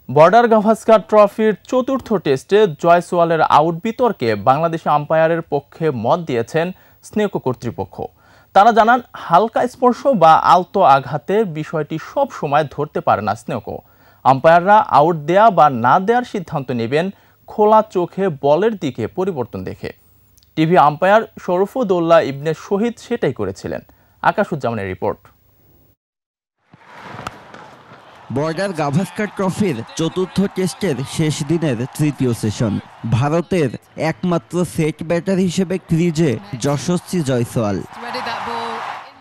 Border Gavaskar ট্রফির চতুর্থ টেস্টে জয়সওয়ালের আউট বিতর্কে বাংলাদেশি আম্পায়ারের পক্ষে মত দিয়েছেন স্নেকো কর্তৃপক্ষ। তারা জানান, হালকা স্পর্শ বা আলতো আঘাতের বিষয়টি সব সময় ধরতে পারে না স্নেকো। আম্পায়াররা আউট দেয়া বা না দেওয়ার সিদ্ধান্ত নেবেন খোলা চোখে বলের দিকে পরিবর্তন দেখে। টিভি আম্পায়ার শরফুদ্দৌলা ইবনে শহীদ সেটাই করেছিলেন। আকাশুজ্জামানের রিপোর্ট। বর্ডার গাভাস্কার ট্রফির চতুর্থ টেস্টের শেষ দিনের তৃতীয় সেশন। ভারতের একমাত্র সেট ব্যাটার হিসেবে ক্রিজে যশস্বী জয়সওয়াল।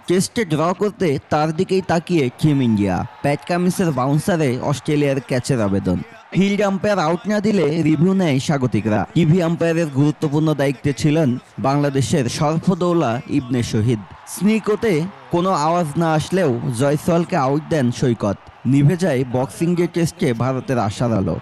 টেস্টে ড্র করতে তার দিকেই তাকিয়ে টিম ইন্ডিয়া। প্যাট কামিন্সের বাউন্সারে অস্ট্রেলিয়ার ক্যাচের আবেদন। ফিল্ড আম্পায়ার আউট না দিলে রিভিউ নেয় স্বাগতিকরা। টিভি আম্পায়ারের গুরুত্বপূর্ণ দায়িত্বে ছিলেন বাংলাদেশের শরফুদ্দৌলা ইবনে শহীদ। স্নিকোতে কোনো আওয়াজ না আসলেও জয়সওয়ালকে আউট দেন সৈকত। নিভে যায় বক্সিং ডে টেস্টে ভারতের আশার আলো।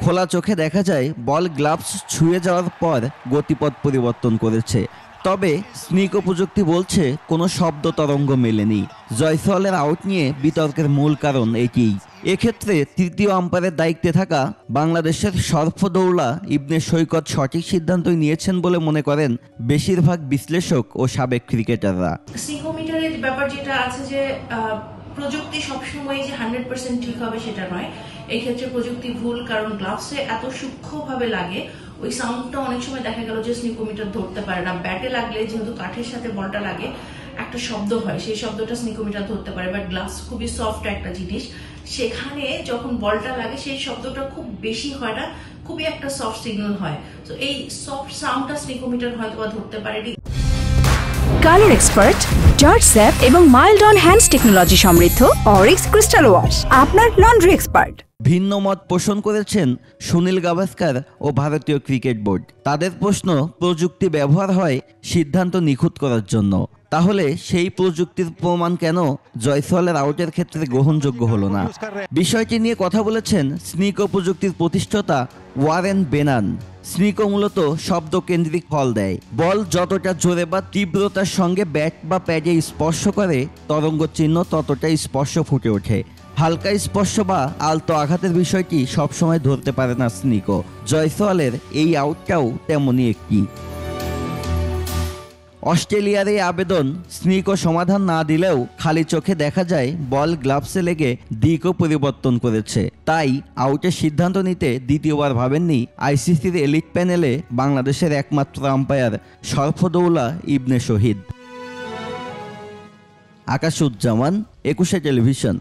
খোলা চোখে দেখা যায় বল গ্লাভস ছুঁয়ে যাওয়ার পর গতিপথ পরিবর্তন করেছে। তবে স্নিকো প্রযুক্তি বলছে কোনো শব্দ তরঙ্গ মেলেনি। জয়সওয়ালের আউট নিয়ে বিতর্কের মূল কারণ এটিই। এক্ষেত্রে তৃতীয় আম্পায়ারের দায়িত্বে থাকা বাংলাদেশের শরফুদ্দৌলা ইবনে সৈকত সঠিক সিদ্ধান্তই নিয়েছেন বলে মনে করেন বেশিরভাগ বিশ্লেষক ও সাবেক ক্রিকেটাররা। স্নিকোমিটারের ব্যাপার যেটা আছে যে প্রযুক্তি সবসময় যে 100% ঠিক হবে সেটা নয়। এই ক্ষেত্রে প্রযুক্তি ভুল, কারণ গ্লাভসে এত সূক্ষ্মভাবে লাগে, ওই সাউন্ডটা অনেক সময় দেখা গেল যে স্নিকোমিটার ধরতে পারে না। ব্যাটে লাগলে যেহেতু কাঠের সাথে বলটা লাগে একটা শব্দ হয়, সেই শব্দটা স্নিকোমিটার ধরতে পারে। বাট গ্লাভস খুবই সফট একটা জিনিস, সেখানে যখন বলটা লাগে সেই শব্দটা খুব বেশি হয় না, খুবই একটা সফট সিগন্যাল হয়। তো এই সফট সাউন্ডটা স্নিকোমিটার হয়তো বা ধরতে পারেনি। কালার এক্সপার্ট, জর্জ স্যাপ এবং মাইল্ড অন হ্যান্ডস টেকনোলজি সমৃদ্ধ অরিক্স ক্রিস্টাল ওয়াশ আপনার লন্ড্রি এক্সপার্ট। ভিন্ন মত পোষণ করেছেন সুনীল গাভাস্কার ও ভারতীয় ক্রিকেট বোর্ড। তাদের প্রশ্ন, প্রযুক্তি ব্যবহার হয় সিদ্ধান্ত নিখুঁত করার জন্য, তাহলে সেই প্রযুক্তির প্রমাণ কেন জয়সওয়ালের আউটের ক্ষেত্রে গ্রহণযোগ্য হলো না? বিষয়টি নিয়ে কথা বলেছেন স্নিকো প্রযুক্তির প্রতিষ্ঠাতা ওয়ারেন বেনান। স্নিকো মূলত শব্দ কেন্দ্রিক ফল দেয়। বল যতটা জোরে বা তীব্রতার সঙ্গে ব্যাট বা প্যাডে স্পর্শ করে তরঙ্গ চিহ্ন ততটাই স্পর্শ ফুটে ওঠে। হালকা স্পর্শ বা আলতো আঘাতের বিষয়টি সবসময় ধরতে পারে না স্নিকো। জয়সওয়ালের এই আউটটাও তেমনই একটি। অস্ট্রেলিয়ার এই আবেদন স্নিকো সমাধান না দিলেও খালি চোখে দেখা যায় বল গ্লাভসে লেগে দিকও পরিবর্তন করেছে। তাই আউটের সিদ্ধান্ত নিতে দ্বিতীয়বার ভাবেননি আইসিসির এলিট প্যানেলে বাংলাদেশের একমাত্র আম্পায়ার শরফুদ্দৌলা ইবনে শহীদ। আকাশুজ্জামান, 21 টেলিভিশন।